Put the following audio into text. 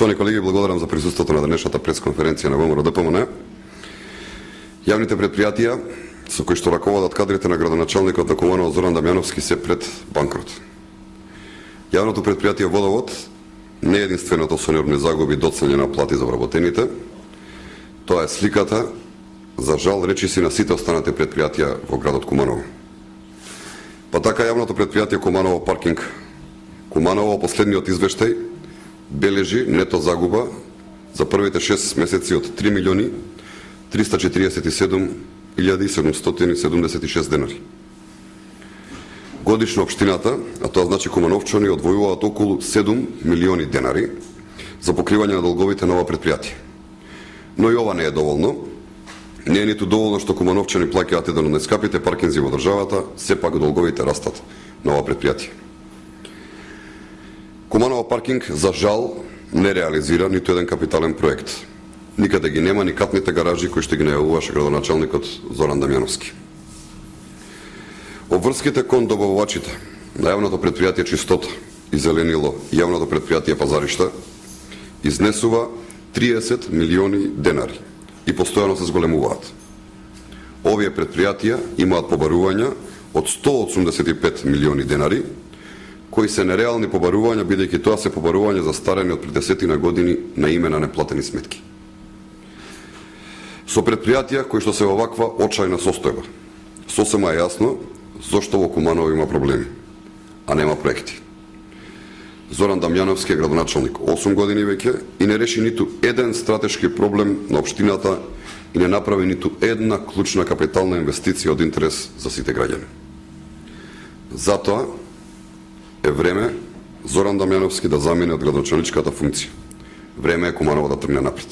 Поштовани колеги, благодарам за присуството на денешната пресконференција на ВМРО ДПМН. Јавните предпријатија со кои што раководат кадрите на градоначалникот на Куманово Зоран Дамјановски се пред банкрот. Јавното предпријатие Водовод не е единственото со нервни загуби доцнење на плати за вработените. Тоа е сликата, за жал, речиси на сите останати предпријатија во градот Куманово. Па така јавното предпријатие Куманово паркинг Куманово последниот извештај бележи нето загуба за првите 6 месеци од 3.347.776 денари. Годишно општината, а тоа значи кумановчани, одвојуваат околу 7 милиони денари за покривање на долговите на ова предпријатие. Но и ова не е доволно. Не е ниту доволно што кумановчани плаќаат еден од најскапите паркинзи во државата, сепак долговите растат на ова предпријатие. Куманово паркинг, за жал, не реализира ниту еден капитален проект. Никаде ги нема ни катните гаражи кои што ги најавуваше градоначалникот Зоран Дамјановски. Обврските кон добавувачите на јавното предпријатие Чистота и Зеленило и јавното предпријатие Пазаришта изнесува 30 милиони денари и постојано се зголемуваат. Овие предпријатија имаат побарувања од 185 милиони денари, кои се нереални побарувања, бидејќи тоа се побарувања за старани од пред 10 години на име на неплатени сметки. Со предпријатија кои што се во ваква очајна состојба, сосема е јасно зошто во Куманово има проблеми, а нема проекти. Зоран Дамјановски е градоначалник 8 години веќе и не реши ниту еден стратешки проблем на општината и не направи ниту една клучна капитална инвестиција од интерес за сите граѓани. Затоа е време Зоран Дамјановски да замине од градоначалничката функција. Време е Куманово да тргне напред.